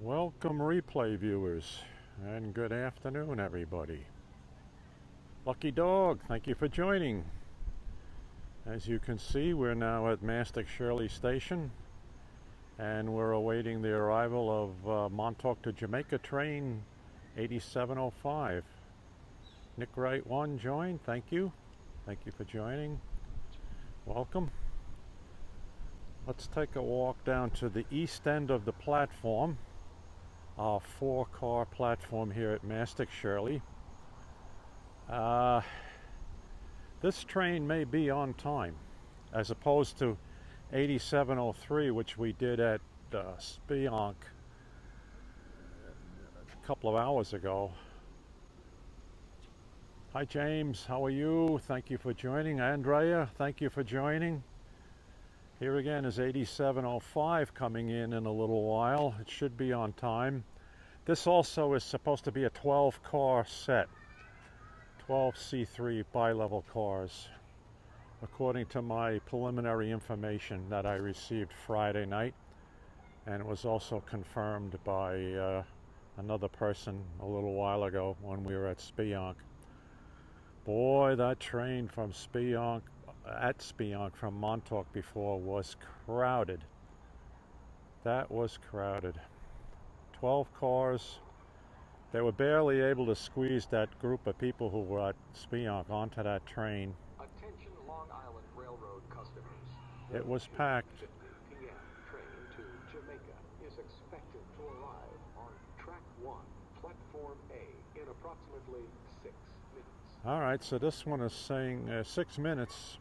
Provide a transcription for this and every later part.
Welcome replay viewers, and good afternoon everybody. Lucky Dog, thank you for joining. As you can see, we're now at Mastic-Shirley station and we're awaiting the arrival of Montauk to Jamaica Train 8705. Nick Wright 1 joined, thank you. Thank you for joining. Welcome. Let's take a walk down to the east end of the platform. Our 4-car platform here at Mastic-Shirley. This train may be on time, as opposed to 8703, which we did at Spionk a couple of hours ago. Hi James, how are you? Thank you for joining. Andrea, thank you for joining. Here again is 8705 coming in a little while. It should be on time. This also is supposed to be a 12-car set. 12 C3 bi-level cars, according to my preliminary information that I received Friday night, and it was also confirmed by another person a little while ago when we were at Spionk. Boy, that train from Spionk, from Montauk before, was crowded. That was crowded. 12 cars. They were barely able to squeeze that group of people who were at Spionk onto that train. Attention Long Island Railroad customers. It was packed. The PM train to Jamaica is expected to arrive on track 1, platform A, in approximately 6 minutes. All right, so this one is saying 6 minutes.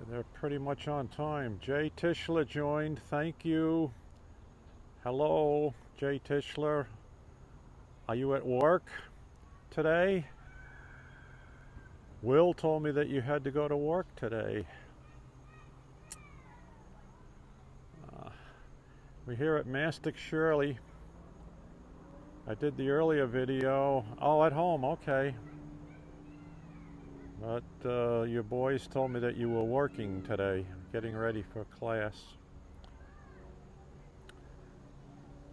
They're pretty much on time. Jay Tischler joined. Thank you. Hello, Jay Tischler. Are you at work today? Will told me that you had to go to work today. We're here at Mastic-Shirley. I did the earlier video. Oh, at home, okay. But your boys told me that you were working today, getting ready for class.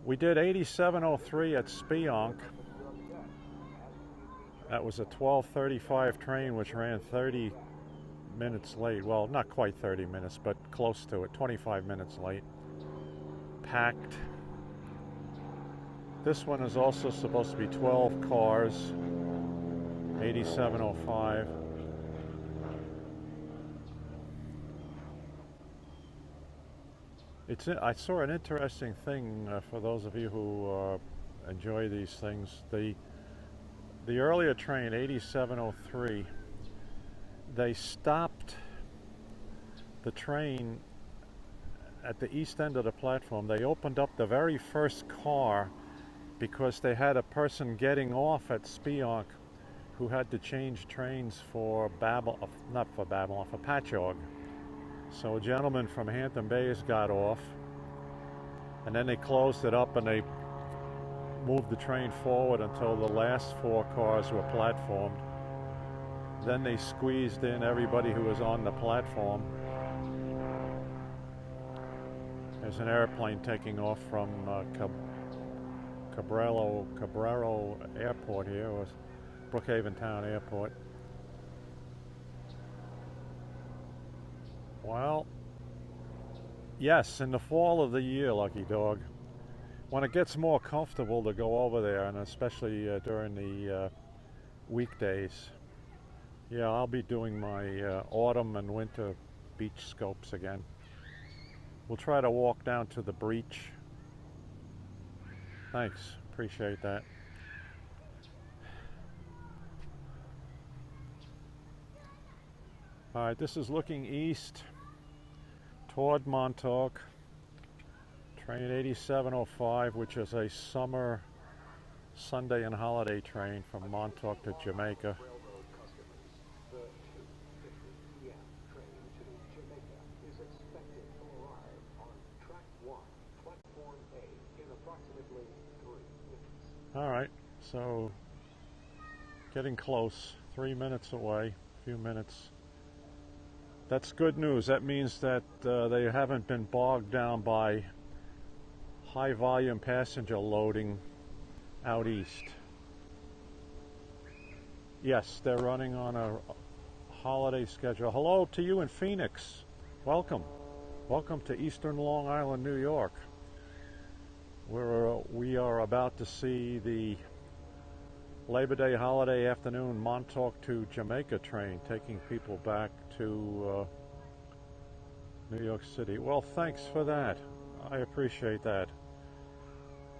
We did 8703 at Spionk. That was a 12:35 train which ran 30 minutes late. Well, not quite 30 minutes, but close to it, 25 minutes late. Packed. This one is also supposed to be 12 cars, 8705. I saw an interesting thing for those of you who enjoy these things. The earlier train, 8703, they stopped the train at the east end of the platform. They opened up the very first car because they had a person getting off at Spionk who had to change trains for for Patchogue. So a gentleman from Hampton Bays got off, and then they closed it up and they moved the train forward until the last 4 cars were platformed. Then they squeezed in everybody who was on the platform. There's an airplane taking off from Cabrero Airport here, or Brookhaven Town Airport. Well, yes, in the fall of the year, Lucky Dog, when it gets more comfortable to go over there, and especially during the weekdays. Yeah, I'll be doing my autumn and winter beach scopes again. We'll try to walk down to the breach. Thanks, appreciate that. All right, this is looking east toward Montauk. Train 8705, which is a summer Sunday and Holiday train from Montauk to Jamaica. All right, so getting close, 3 minutes away, a few minutes. That's good news. That means that they haven't been bogged down by high volume passenger loading out east. Yes, they're running on a holiday schedule. Hello to you in Phoenix. Welcome. Welcome to Eastern Long Island, New York. We are about to see the Labor Day holiday afternoon Montauk to Jamaica train taking people back to New York City. Well, thanks for that. I appreciate that.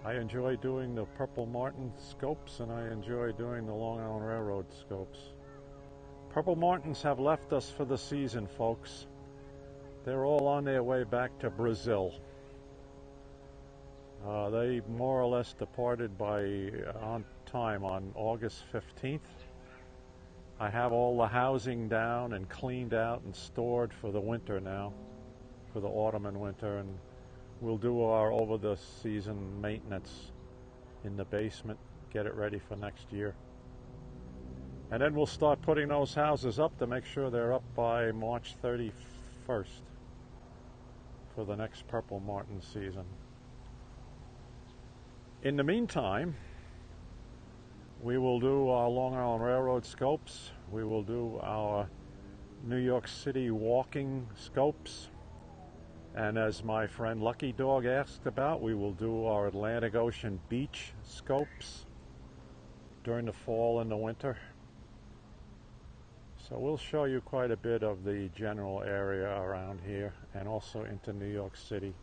I enjoy doing the Purple Martin scopes, and I enjoy doing the Long Island Railroad scopes. Purple Martins have left us for the season, folks. They're all on their way back to Brazil. They more or less departed on time on August 15th. I have all the housing down and cleaned out and stored for the winter now, for the autumn and winter, and we'll do our over the season maintenance in the basement, get it ready for next year. And then we'll start putting those houses up to make sure they're up by March 31st for the next Purple Martin season. In the meantime, we will do our Long Island Railroad scopes. We will do our New York City walking scopes. And as my friend Lucky Dog asked about, we will do our Atlantic Ocean beach scopes during the fall and the winter. So we'll show you quite a bit of the general area around here and also into New York City.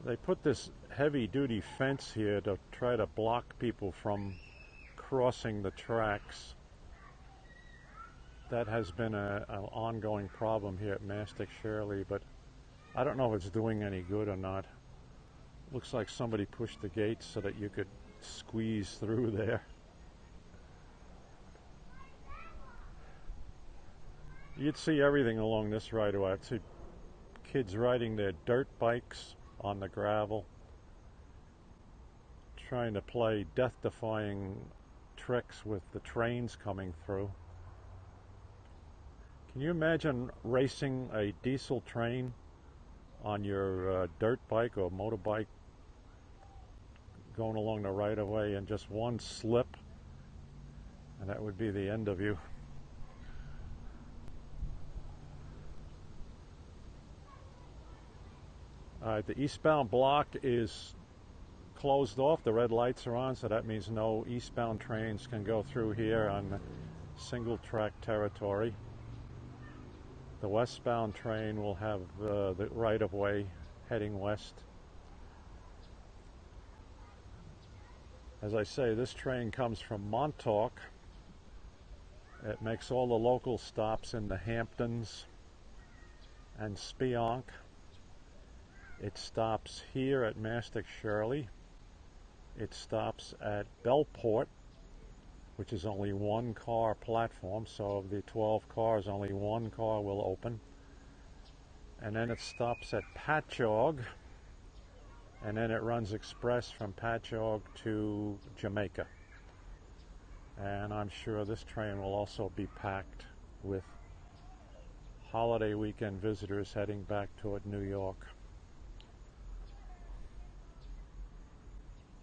They put this heavy-duty fence here to try to block people from crossing the tracks. That has been an ongoing problem here at Mastic-Shirley, but I don't know if it's doing any good or not. Looks like somebody pushed the gates so that you could squeeze through there. You'd see everything along this right-of-way. I'd see kids riding their dirt bikes on the gravel, trying to play death-defying tricks with the trains coming through. Can you imagine racing a diesel train on your dirt bike or motorbike going along the right-of-way and just one slip, and that would be the end of you. The eastbound block is closed off. The red lights are on, so that means no eastbound trains can go through here on single track territory. The westbound train will have the right-of-way heading west. As I say, this train comes from Montauk. It makes all the local stops in the Hamptons and Spionk. It stops here at Mastic-Shirley. It stops at Bellport, which is only one car platform, so of the 12 cars, only one car will open. And then it stops at Patchogue, and then it runs express from Patchogue to Jamaica. And I'm sure this train will also be packed with holiday weekend visitors heading back toward New York.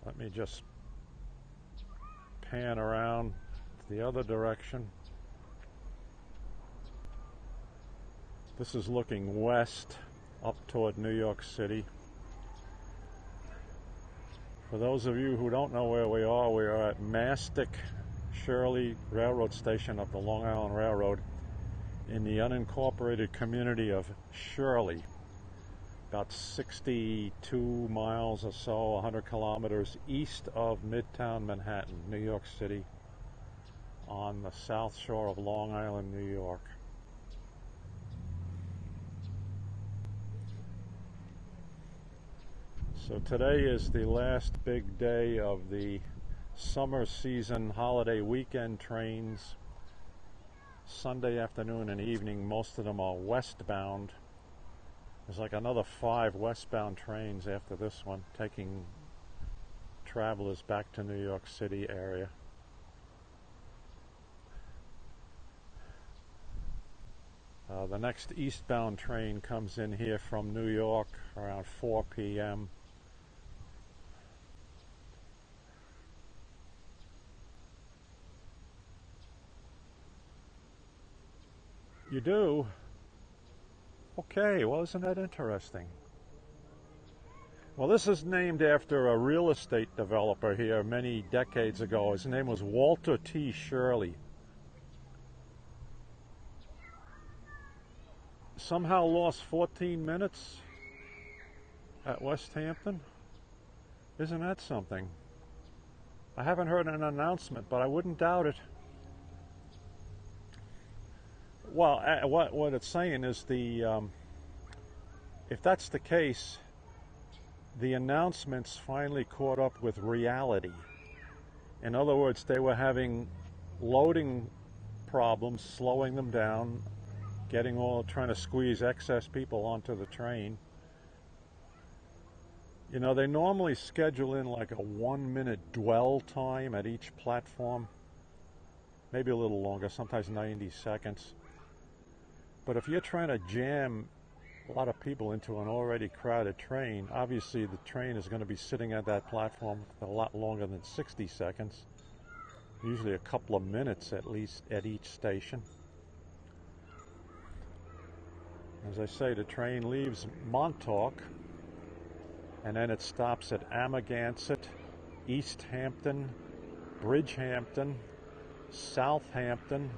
Let me just pan around the other direction. This is looking west up toward New York City. For those of you who don't know where we are at Mastic-Shirley Railroad Station of the Long Island Railroad in the unincorporated community of Shirley, about 62 miles or so, 100 kilometers east of Midtown Manhattan, New York City, on the south shore of Long Island, New York. So today is the last big day of the summer season holiday weekend trains. Sunday afternoon and evening, most of them are westbound. There's like another 5 westbound trains after this one, taking travelers back to New York City area. The next eastbound train comes in here from New York around 4 p.m. You do? Okay, well, isn't that interesting? Well, this is named after a real estate developer here many decades ago. His name was Walter T. Shirley. Somehow lost 14 minutes at West Hampton. Isn't that something? I haven't heard an announcement, but I wouldn't doubt it. Well, what it's saying is if that's the case, the announcements finally caught up with reality. In other words, they were having loading problems, slowing them down, trying to squeeze excess people onto the train. You know, they normally schedule in like a 1-minute dwell time at each platform, maybe a little longer, sometimes 90 seconds. But if you're trying to jam a lot of people into an already crowded train, obviously the train is going to be sitting at that platform a lot longer than 60 seconds, usually a couple of minutes at least at each station. As I say, the train leaves Montauk and then it stops at Amagansett, East Hampton, Bridgehampton, Southampton,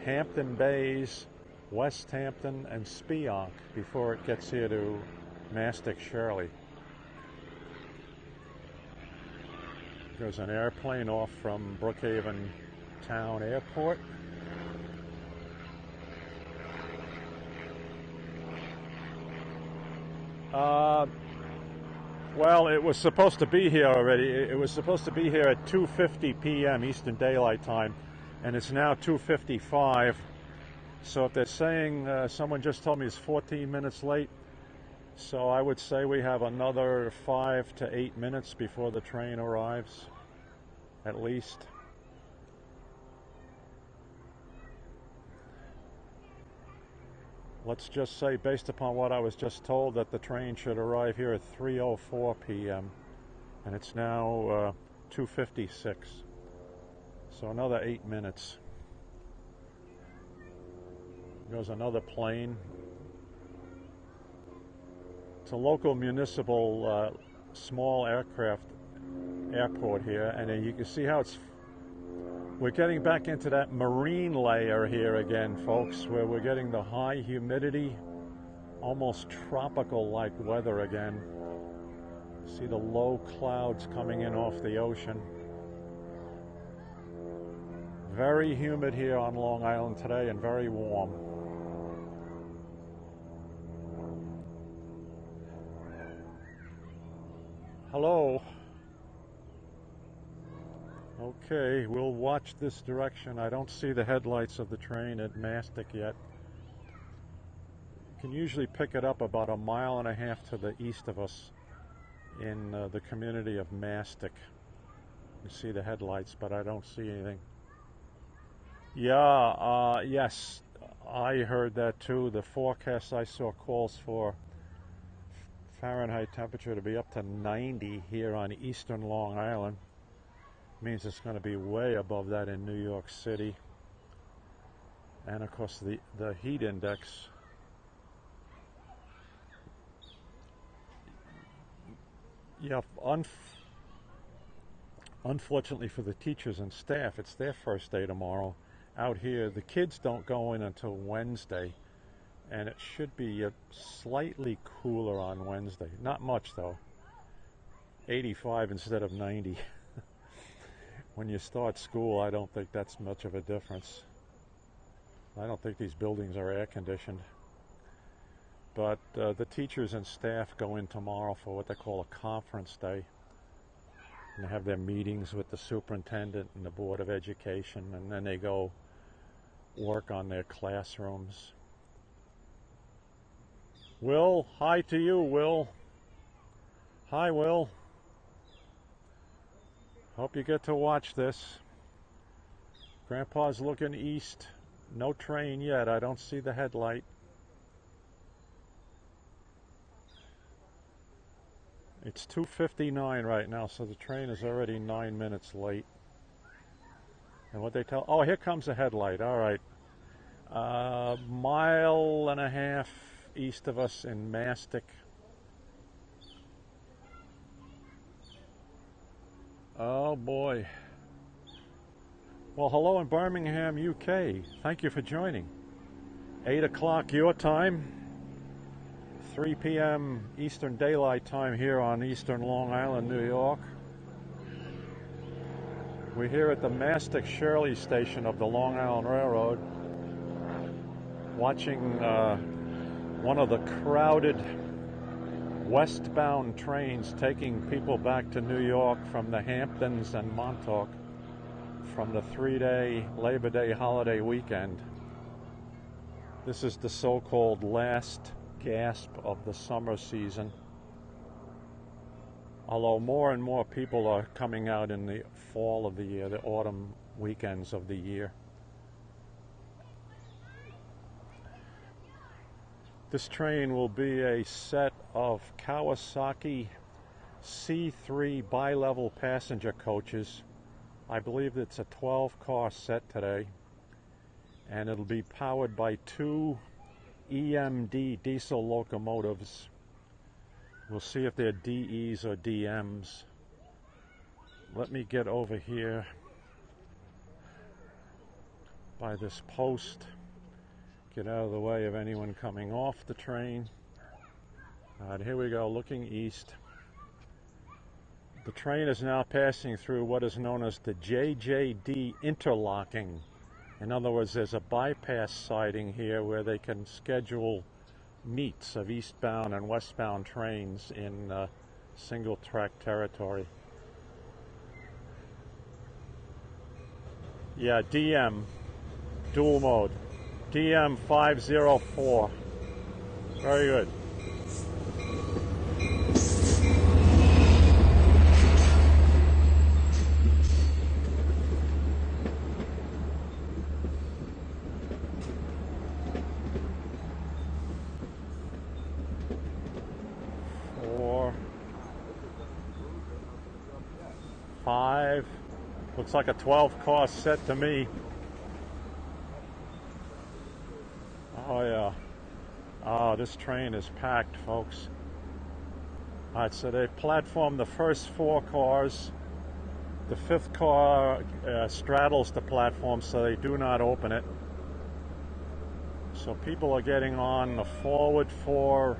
Hampton Bays, West Hampton, and Spionk before it gets here to Mastic-Shirley. There's an airplane off from Brookhaven Town Airport. Well, it was supposed to be here already. It was supposed to be here at 2:50 p.m. Eastern Daylight Time, and it's now 2:55. So if they're saying, someone just told me it's 14 minutes late, so I would say we have another 5 to 8 minutes before the train arrives, at least. Let's just say, based upon what I was just told, that the train should arrive here at 3:04 p.m. and it's now 2:56. So another 8 minutes. Goes another plane. It's a local municipal small aircraft airport here, and you can see how we're getting back into that marine layer here again, folks, where we're getting the high humidity, almost tropical-like weather again. See the low clouds coming in off the ocean. Very humid here on Long Island today and very warm. Hello. Okay, we'll watch this direction. I don't see the headlights of the train at Mastic yet. You can usually pick it up about 1.5 miles to the east of us in the community of Mastic. You see the headlights, but I don't see anything. Yeah, yes, I heard that too. The forecast I saw calls for Fahrenheit temperature to be up to 90 here on eastern Long Island. Means it's going to be way above that in New York City. And of course the heat index. Yeah, unfortunately for the teachers and staff, it's their first day tomorrow. Out here, the kids don't go in until Wednesday, and it should be slightly cooler on Wednesday. Not much though. 85 instead of 90. When you start school, I don't think that's much of a difference. I don't think these buildings are air conditioned. But the teachers and staff go in tomorrow for what they call a conference day. And they have their meetings with the superintendent and the Board of Education, and then they go work on their classrooms. Will, hi to you, Will. Hi, Will. Hope you get to watch this. Grandpa's looking east No train yet. I don't see the headlight. It's 2:59 right now, so the train is already 9 minutes late. And what they tell... Oh, here comes a headlight. All right. Mile and a half east of us in Mastic. Oh, boy. Well, hello in Birmingham, UK. Thank you for joining. 8 o'clock your time. 3 p.m. Eastern Daylight Time here on Eastern Long Island, New York. We're here at the Mastic-Shirley station of the Long Island Railroad, watching one of the crowded westbound trains taking people back to New York from the Hamptons and Montauk from the 3-day Labor Day holiday weekend. This is the so-called last gasp of the summer season, although more and more people are coming out in the fall of the year, the autumn weekends of the year. This train will be a set of Kawasaki C3 Bilevel passenger coaches. I believe it's a 12-car set today, and it'll be powered by 2 EMD diesel locomotives. We'll see if they're DEs or DMs. Let me get over here by this post, get out of the way of anyone coming off the train. All right, here we go, looking east. The train is now passing through what is known as the JJD interlocking. In other words, there's a bypass siding here where they can schedule meets of eastbound and westbound trains in single track territory. Yeah, DM, dual mode, DM 504. Very good. Five. Looks like a 12-car set to me. Oh yeah. Oh, this train is packed, folks. All right, so they've platformed the first 4 cars. The 5th car straddles the platform, so they do not open it. So people are getting on the forward 4.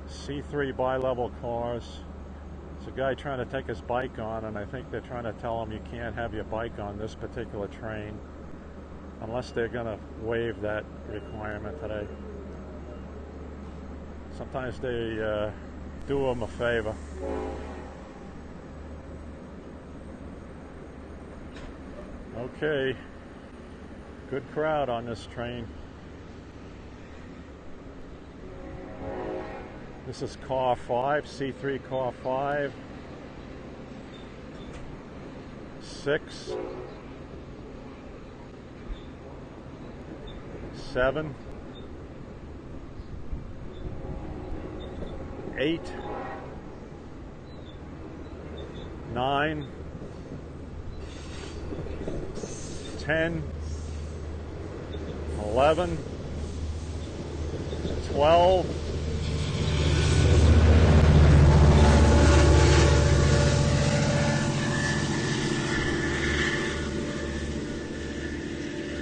C3 bi-level cars. There's a guy trying to take his bike on, and I think they're trying to tell him you can't have your bike on this particular train unless they're going to waive that requirement today. Sometimes they do them a favor. Okay, good crowd on this train. This is car 5, C3 car 5, 6, 7, 8, 9, 10, 11, 12,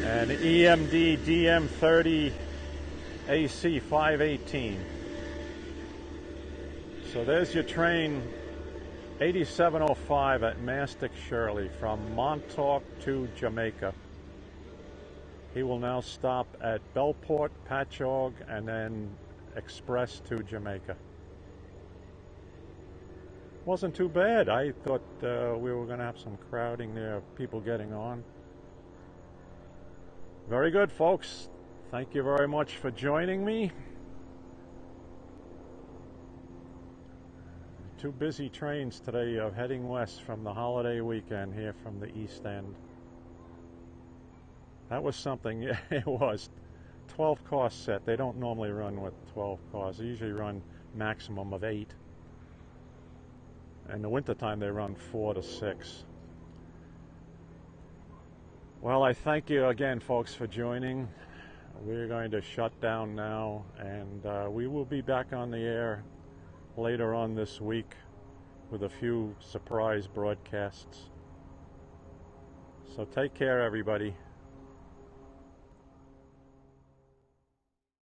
and EMD DM30AC 518. So there's your train 8705 at Mastic-Shirley from Montauk to Jamaica. He will now stop at Bellport, Patchogue, and then express to Jamaica. Wasn't too bad. I thought we were going to have some crowding there, people getting on. Very good, folks. Thank you very much for joining me. two busy trains today heading west from the holiday weekend here from the East End. That was something. Yeah, it was. 12 car set. They don't normally run with 12 cars. They usually run maximum of 8. In the wintertime, they run 4 to 6. Well, I thank you again, folks, for joining. We're going to shut down now, and we will be back on the air later on this week with a few surprise broadcasts. So take care, everybody.